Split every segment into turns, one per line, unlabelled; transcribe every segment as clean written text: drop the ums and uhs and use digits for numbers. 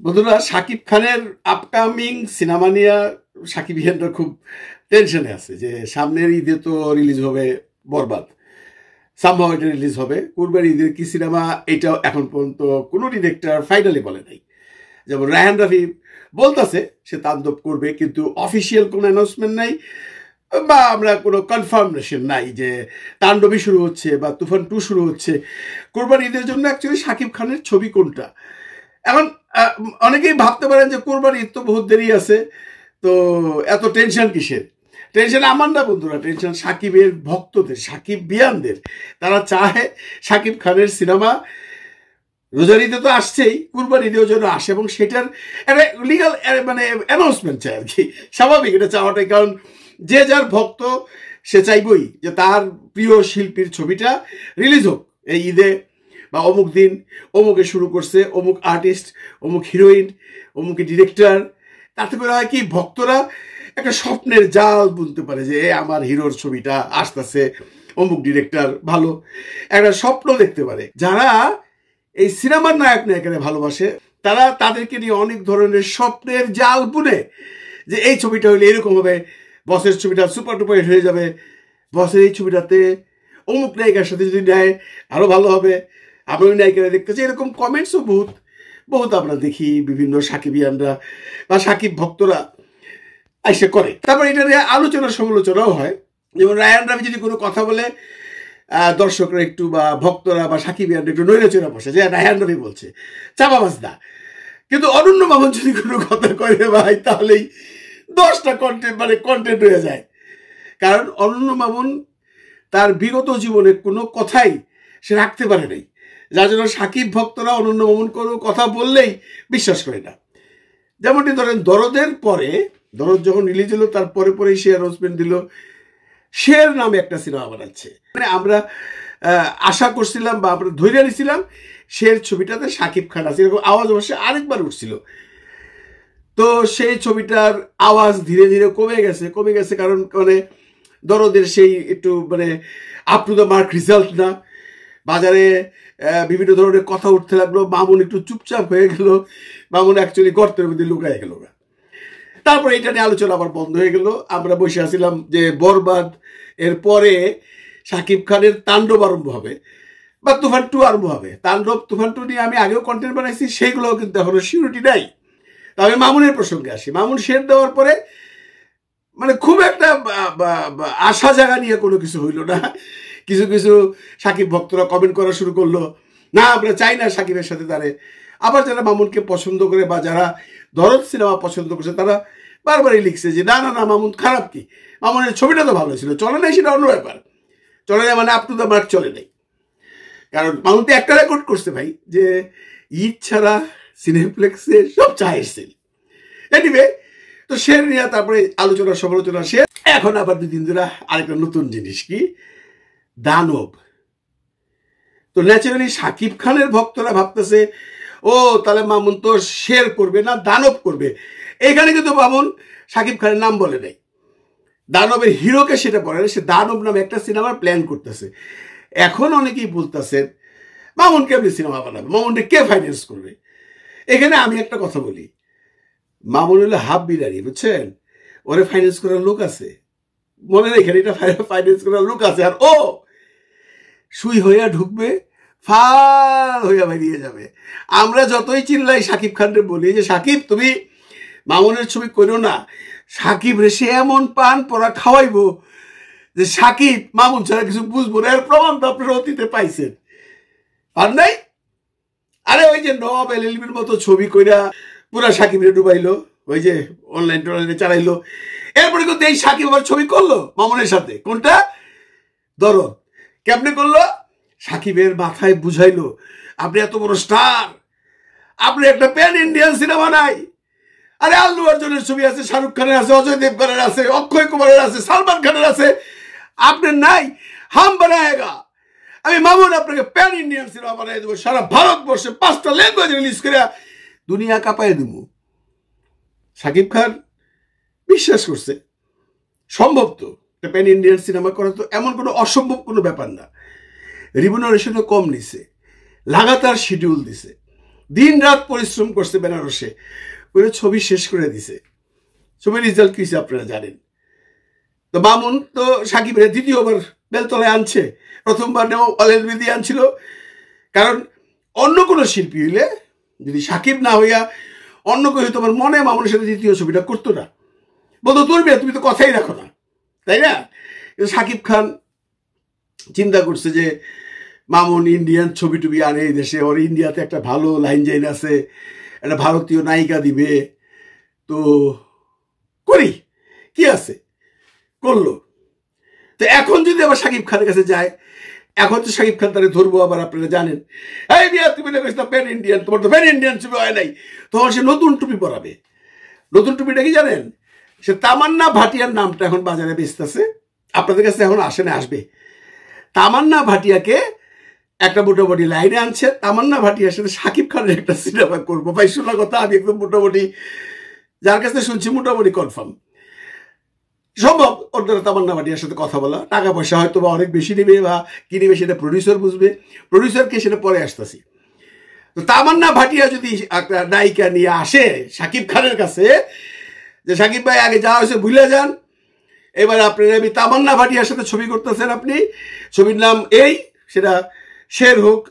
বন্ধুরা, শাকিব খানের upcoming cinema নিয়ে সাকিবিয়ানরা খুব টেনশনে আছে যে সামনের ঈদে তো রিলিজ হবে বরবাদ। সামহাও এটা রিলিজ হবে। পূর্বের ঈদের কি সিনেমা, এটাও এখন পর্যন্ত কোনো ডিরেক্টর ফাইনালি বলে নাই। যেমন রায়হান রাফি বলতেছে সে তাণ্ডব করবে, কিন্তু অফিসিয়াল কোনো অ্যানাউন্সমেন্ট নাই বা আমরা কোনো কনফার্মেশন নাই যে তাণ্ডবই শুরু হচ্ছে বা তুফান 2 শুরু হচ্ছে। কোরবান ঈদের জন্য অ্যাকচুয়ালি শাকিব খানের ছবি কোনটা এখন অনেকেই ভাবতে পারেন যে কোরবান ঈদ তো বহুত দেরি আছে, তো এত টেনশন কিসের? টেনশন আমার না বন্ধুরা, টেনশন সাকিবের ভক্তদের, সাকিব বিয়ানদের। তারা চায় সাকিব খানের সিনেমা রোজার ঈদে তো আসছেই, কুরবান ঈদেও যেন আসে এবং সেটার একটা লিগাল মানে অ্যানাউন্সমেন্ট চাই আর কি। স্বাভাবিক এটা চাওয়াটাই, কারণ যে যার ভক্ত সে চাইবই যে তার প্রিয় শিল্পীর ছবিটা রিলিজ হোক এই ঈদে বা অমুক দিন, অমুকে শুরু করছে, অমুক আর্টিস্ট, অমুক হিরোইন, অমুক ডিরেক্টর। তাতে করে হয় কি, ভক্তরা একটা স্বপ্নের জাল বুনতে পারে যে আমার হিরোর ছবিটা আসতেছে, অমুক ডিরেক্টর ভালো, একটা স্বপ্ন দেখতে পারে। যারা এই সিনেমার নায়ক নায়িকারা ভালোবাসে তারা তাদেরকে নিয়ে অনেক ধরনের স্বপ্নের জাল বুনে যে এই ছবিটা হলে এরকম হবে, বসের ছবিটা সুপার টুপার হিট হয়ে যাবে, বসের এই ছবিটাতে অমুক নায়িকার সাথে যদি নেয় আরো ভালো হবে, আমি ওই নায়িকারা দেখতেছি। এরকম কমেন্টসও বহুত বহুত আমরা দেখি বিভিন্ন সাকিবিয়ানরা বা সাকিব ভক্তরা এসে করে। তারপর এটা নিয়ে আলোচনা সমালোচনাও হয়। যেমন রায়হান রাফি যদি কোনো কথা বলে দর্শকরা একটু বা ভক্তরা বা সাকিবিয়ানরা একটু নৈরাচনা বসে যে রায়হান রাফি বলছে, চাপাবাজ না। কিন্তু অনন্য মামুন যদি কোনো কথা কয় ভাই, তাহলেই 10টা কন্টেন্ট হয়ে যায়। কারণ অনন্য মামুন তার বিগত জীবনের কোনো কথাই সে রাখতে পারে নাই, যার জন্য সাকিব ভক্তরা অনন্য মামুন কোনো কথা বললেই বিশ্বাস করে না। যেমনটি ধরেন দরদের পরে, দরদ যখন রিলিজ হলো তার পরে পরেই সে অ্যানাউন্সমেন্ট দিল শের নামে একটা সিনেমা বানাচ্ছে। মানে আমরা আশা করছিলাম বা আমরা ধৈর্য নিয়েছিলাম শের ছবিটাতে সাকিব খান আছে, এরকম আওয়াজ অবশ্যই আরেকবার উঠছিল। তো সেই ছবিটার আওয়াজ ধীরে ধীরে কমে গেছে কারণ মানে দরদের সেই একটু মানে up to the mark result না। বাজারে বিভিন্ন ধরনের কথা উঠতে লাগলো, মামুন একটু চুপচাপ হয়ে গেল, মামুন অ্যাকচুয়ালি গর্তের মধ্যে লুকায় গেল। তারপরে এটা নিয়ে আলোচনা আবার বন্ধ হয়ে গেল। আমরা বসে আসছিলাম যে বরবাদ এর পরে সাকিব খানের তাণ্ডব আরম্ভ হবে বা তুফান 2 আরম্ভ হবে। তাণ্ডব তুফান 2 নিয়ে আমি আগেও কন্টেন্ট বানাইছি, সেইগুলোও কিন্তু এখনো সিউরিটি নাই। তবে মামুনের প্রসঙ্গে আসি। মামুন শের দেওয়ার পরে মানে খুব একটা আশা জায়গা নিয়ে কোনো কিছু হইল না। কিছু কিছু সাকিব ভক্তরা কমেন্ট করা শুরু করলো, না আমরা চাই না সাকিবের সাথে দাঁড়ে। আবার যারা মামুনকে পছন্দ করে বা যারা দরদ সিনেমা পছন্দ করছে তারা বারবারই লিখছে যে না না না, মামুন খারাপ কি, মামুনের ছবিটা তো ভালো ছিল, চলে নাই সেটা অন্য ব্যাপার। চলে নাই মানে আপ টু দ্য মার্ক চলে নাই। কারণ মামুন তো একটা রেকর্ড করছে ভাই, যে ঈদ ছাড়া সিনেপ্লেক্সে সব চা এসছে। এনিওয়ে, তো শের নিয়ে তারপরে আলোচনা সমালোচনা শেষ। এখন আবার 2 দিন ধরে আরেকটা নতুন জিনিস, কি দানব। তো ন্যাচারালি সাকিব খানের ভক্তরা ভাবতেছে ও তাহলে মামুন তো শের করবে না, দানব করবে। এখানে কিন্তু মামুন সাকিব খানের নাম বলে নাই, দানবের হিরোকে সেটা বলে না, সে দানব নামে একটা সিনেমার প্ল্যান করতেছে। এখন অনেকেই বলতেছেন মামুন কেমনি সিনেমা বানাবে, মামুনকে কে ফাইন্যান্স করবে? এখানে আমি একটা কথা বলি, মামুন হলো হাফ বিরিয়ানি, বুঝছেন? ওরে ফাইন্যান্স করার লোক আছে, মনে রেখেন এটা ফাইন্যান্স করার লোক আছে। আর ও সুই হইয়া ঢুকবে, ফাল হইয়া বেরিয়ে যাবে। আমরা যতই চিল্লাই সাকিব খানরে বলি যে সাকিব তুমি মামুনের ছবি করো না, সাকিব রে সে এমন পান পরা খাওয়াইবো যে সাকিব মামুন ছাড়া কিছু বুঝবো না। এর প্রমাণ তো আপনারা অতীতে পাইছেন, আর নাই? আরে ওই যে নব এলএলবির মতো ছবি কইরা পুরা সাকিবরে ডুবাইলো, ওই যে অনলাইনে চালাইলো। এরপরে কিন্তু এই সাকিব আবার ছবি করলো মামুনের সাথে, কোনটা? দরদ। কেমনে করলো? সাকিবের মাথায় বুঝাইলো আপনি এত বড় স্টার, আপনি একটা প্যান ইন্ডিয়ান সিনেমা নাই। আরে আল্লু অর্জুনের ছবি আছে, শাহরুখ খানের আছে, অজয় দেবগনের আছে, অক্ষয় কুমারের আছে, সালমান খানের আছে, আপনার নাই। হাম বানায়েগা, আমি মামুন আপনাকে প্যান ইন্ডিয়ান সিনেমা বানিয়ে দেবো, সারা ভারতবর্ষে 5টা ল্যাঙ্গুয়েজ রিলিজ করে দুনিয়া কাঁপাই দেব। সাকিব খান বিশ্বাস করছে সম্ভব তো প্যান ইন্ডিয়ান সিনেমা করা, তো এমন কোনো অসম্ভব কোনো ব্যাপার না। রিমুনারেশনও কম নিছে, লাগাতার শিডিউল দিছে, দিন রাত পরিশ্রম করছে বেনারসে, করে ছবি শেষ করে দিছে। ছবির রেজাল্ট কি আপনারা জানেন। তো মামুন তো সাকিবের দ্বিতীয়বার বেলতলায় আনছে, প্রথমবার অলরেডি আনছিল। কারণ অন্য কোনো শিল্পী হইলে, যদি সাকিব না হইয়া অন্য কেউ হয়তো আমার মনে মামুনের সাথে দ্বিতীয় ছবিটা করতো না, বলতো তোর বিয়ে তুমি তো কথাই রাখো না, তাই না? সাকিব খান চিন্তা করছে যে মামুন ইন্ডিয়ান ছবি টবি আনে এই দেশে, ওর ইন্ডিয়াতে একটা ভালো লাইন জাইন আছে, একটা ভারতীয় নায়িকা দিবে, তো করি কি আছে, করলো। তো এখন যদি আবার সাকিব খানের কাছে যায়, এখন তো সাকিব খান তারে ধরবো আবার, আপনারা জানেন এই বিয়া তুমি প্যান ইন্ডিয়ান, তোমার তো প্যান ইন্ডিয়ান ছবি হয় নাই, তখন সে নতুন টুপি পরাবে। নতুন টুপিটা কি জানেন? সে তামান্না ভাটিয়ার নামটা এখন বাজারে বেচতেছে, আপনাদের কাছে এখন আসে না, আসবে। তামান্না ভাটিয়াকে একটা মোটামুটি লাইনে আনছে, তামান্না ভাটিয়ার সাথে সাকিব খানের একটা সিনেমা করবো। ভাই শোনা কথা, আমি একদম মোটামুটি যার কাছে শুনছি মোটামুটি কনফার্ম সম্ভব ওর দ্বারা তামান্না ভাটিয়ার সাথে কথা বলা। টাকা পয়সা হয়তো বা অনেক বেশি নেবে, বা কি নেবে সেটা প্রডিউসার বুঝবে, প্রডিউসারকে সেটা পরে আসতেছি। তো তামান্না ভাটিয়া যদি একটা নায়িকা নিয়ে আসে সাকিব খানের কাছে, যে সাকিব ভাই আগে যা হয়েছে ভুলে যান, এবার আপনার আমি তামান্না ভাটিয়ার সাথে ছবি করতেছেন, আপনি ছবির নাম এই, সেটা শের হোক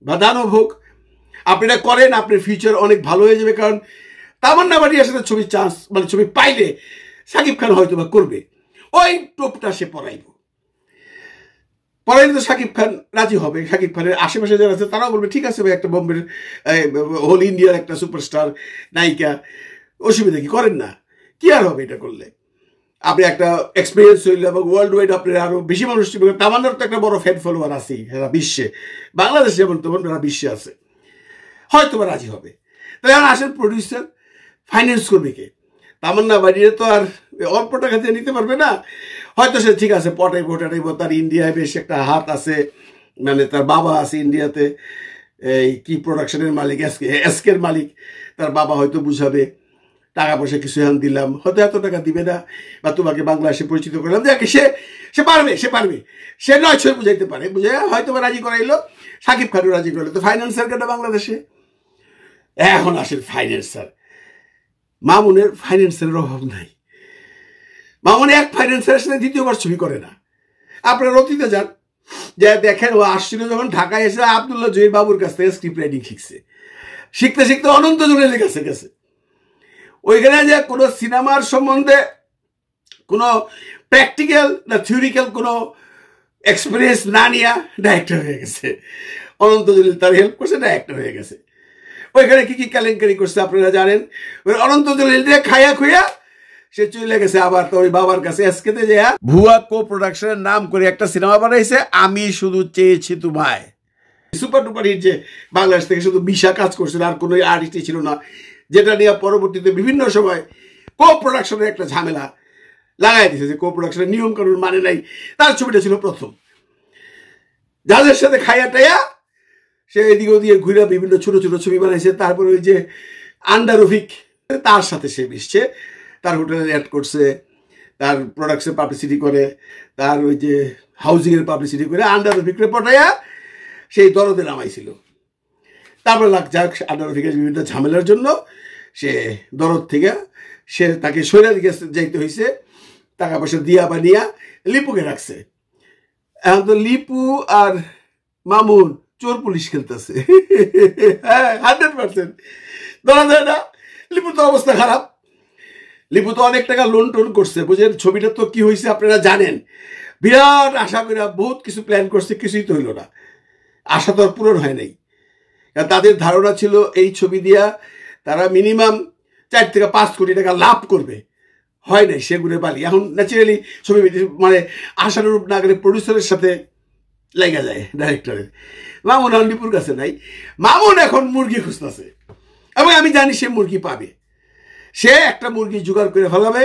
বা দানব হোক, আপনারা করেন, আপনার ফিউচার অনেক ভালো হয়ে যাবে। কারণ তামান্না ভাটিয়ার সাথে ছবির চান্স, মানে ছবি পাইলে সাকিব খান হয়তো বা করবে, ওই টোপটা সে পড়াইলে তো সাকিব খান রাজি হবে। সাকিব খানের আশেপাশে যারা আছে তারাও বলবে ঠিক আছে ভাই, একটা বোম্বের হোল ইন্ডিয়ার একটা সুপারস্টার নায়িকা, অসুবিধা কি, করেন না, কি আর হবে এটা করলে। আপনি একটা এক্সপিরিয়েন্স হইলে এবং ওয়ার্ল্ড ওয়াইড আপনার আরো বেশি মানুষ, তামান্নার তো একটা বড় ফ্যান ফলোয়ার আছে সারা বিশ্বে, বাংলাদেশে যেমন তেমন সারা বিশ্বে আছে, হয়তো বা রাজি হবে। তাহলে এখন আসেন প্রডিউসার, ফাইন্যান্স করবে কে? তামান্না বাড়িয়ে তো আর অল্প টাকা দিয়ে নিতে পারবে না। হয়তো সে ঠিক আছে পটাইব, তার ইন্ডিয়ায় বেশ একটা হাত আছে, মানে তার বাবা আছে ইন্ডিয়াতে, এই কি প্রোডাকশনের মালিক, এসকের মালিক, তার বাবা হয়তো বুঝাবে, টাকা পয়সা কিছু এখন দিলাম, হয়তো এত টাকা দিবে না, বা তোমাকে বাংলাদেশে পরিচিত করলাম, দেখে সে পারবে, সে নয় ছয় বুঝাইতে পারে, বুঝে হয়তো বা রাজি করাইলো, সাকিব খানও রাজি করাইলো। তো ফাইন্যান্সার কেটা বাংলাদেশে। এখন আসেন ফাইন্যান্সার, মামুনের ফাইন্যান্সের অভাব নাই। মামুন এক ফাইন্যান্সারের সাথে দ্বিতীয়বার ছবি করে না। আপনার অতীতে যান, যে দেখেন ও আসছিল যখন ঢাকায় এসে আব্দুল্লাহ জহির বাবুর কাছ থেকে স্ক্রিপ্ট রাইটিং শিখছে, শিখতে শিখতে অনন্ত জনের কাছে গেছে। ওইখানে যে কোনো সিনেমার সম্বন্ধে কোনো প্র্যাকটিক্যাল না থিওরিক্যাল কোনো এক্সপিরিয়েন্স না নিয়ে ডাইরেক্টর হয়ে গেছে। অনন্ত জলিল তার হেল্প করছে, ডাইরেক্টর হয়ে গেছে। ওইখানে কি কি কেলেঙ্কারি করছে আপনারা জানেন। অনন্ত জলিল দিয়ে খাইয়া খুইয়া সে চলে গেছে আবার তো ওই বাবার কাছে এসকেতে যে ভুয়া কো প্রোডাকশনের নাম করে একটা সিনেমা বানাইছে, আমি শুধু চেয়েছি তোমায়। সুপার ডুপার হিট, যে বাংলাদেশ থেকে শুধু মিশা কাজ করছিল, আর কোনো আর্টিস্টই ছিল না, যেটা নিয়ে পরবর্তীতে বিভিন্ন সময় কো প্রোডাকশনের একটা ঝামেলা লাগাই দিয়েছে, যে কো প্রোডাকশনের নিয়ম কানুন মানে নাই। তার ছবিটা ছিল প্রথম, যাদের সাথে খাইয়া টাইয়া সে এদিকে ওদিকে ঘুরে বিভিন্ন ছোট ছোট ছবি বানাইছে। তারপরে ওই যে আন্ডার রফিক, তার সাথে সে মিশছে, তার হোটেলে অ্যাড করছে, তার প্রোডাক্টসের পাবলিসিটি করে, তার ওই যে হাউজিংয়ের পাবলিসিটি করে আন্ডার রফিকরে পটাইয়া সেই দরদে নামাইছিল। তারপরে যাক আন্ডার রফিকের বিভিন্ন ঝামেলার জন্য সে দরদ থেকে সে তাকে সৈরার দিকে যাইতে হয়েছে, টাকা পয়সা দিয়া বা নিয়া লিপুকে রাখছে। এখন তো লিপু আর মামুন চোর পুলিশ খেলতেছে, হ্যাঁ 100% ধরা যায় না। লিপুর তো অবস্থা খারাপ, লিপু তো অনেক টাকা লোন টোন করছে, বুঝেন। ছবিটা তো কি হয়েছে আপনারা জানেন, বিরাট আশা করে বহুত কিছু প্ল্যান করছে, কিছুই তো হইল না, আশা তো আর পূরণ হয় নাই। তাদের ধারণা ছিল এই ছবি দিয়া তারা মিনিমাম 4 থেকে 5 কোটি টাকা লাভ করবে, হয় নাই, সেগুলো বালি। এখন ন্যাচারালি ছবি মানে আশানুরূপ না গেলে প্রডিউসারের সাথে লেগে যায় ডাইরেক্টরের। মামুন এখন লিপুর কাছে নাই, মামুন এখন মুরগি খুঁজতেছে, এবং আমি জানি সে মুরগি পাবে। সে একটা মুরগি জোগাড় করে ফেলাবে,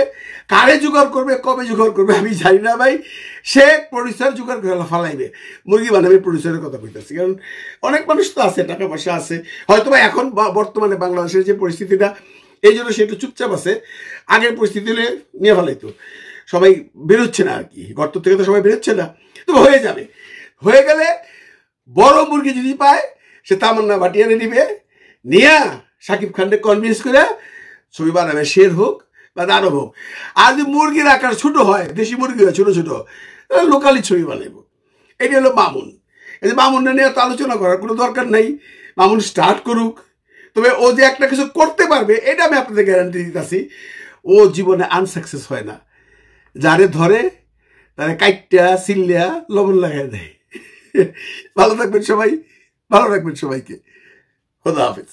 কারে জোগাড় করবে, কবে জোগাড় করবে আমি জানি না ভাই। সে প্রডিউসার জোগাড় করে ফেলাইবে, মুরগি বানাবে। প্রডিউসারের কথা বলতেছি, কারণ অনেক মানুষ তো আছে, টাকা পয়সা আছে, হয়তো বা এখন বর্তমানে বাংলাদেশের যে পরিস্থিতিটা, এই জন্য সে একটু চুপচাপ আছে। আগের পরিস্থিতি হলে নিয়ে ফেলাইতো, সবাই বেরোচ্ছে না আর কি, গর্ত থেকে তো সবাই বেরোচ্ছে না, তো হয়ে যাবে। হয়ে গেলে বড় মুরগি যদি পায় সে তামান্না ভাটিয়ারে নিবে, নিয়া শাকিব খানকে কনভিন্স করে ছবি বানাবে, শের হোক বা দানব হোক। আর যদি মুরগির আকার ছোট হয়, দেশি মুরগি হয় ছোট ছোট, তাহলে লোকালি ছবি বানাবো। এটি হলো মামুন। এই যে মামুনটা নিয়ে তো আলোচনা করার কোনো দরকার নাই, মামুন স্টার্ট করুক। তবে ও যে একটা কিছু করতে পারবে এটা আমি আপনাদের গ্যারান্টি দিতেছি। ও জীবনে আনসাকসেস হয় না, যারে ধরে তারে কাইটটা সিল্লিয়া লবণ লাগাই দেয়। ভালো থাকবেন সবাই, ভালো রাখবেন সবাইকে। খোদা হাফেজ।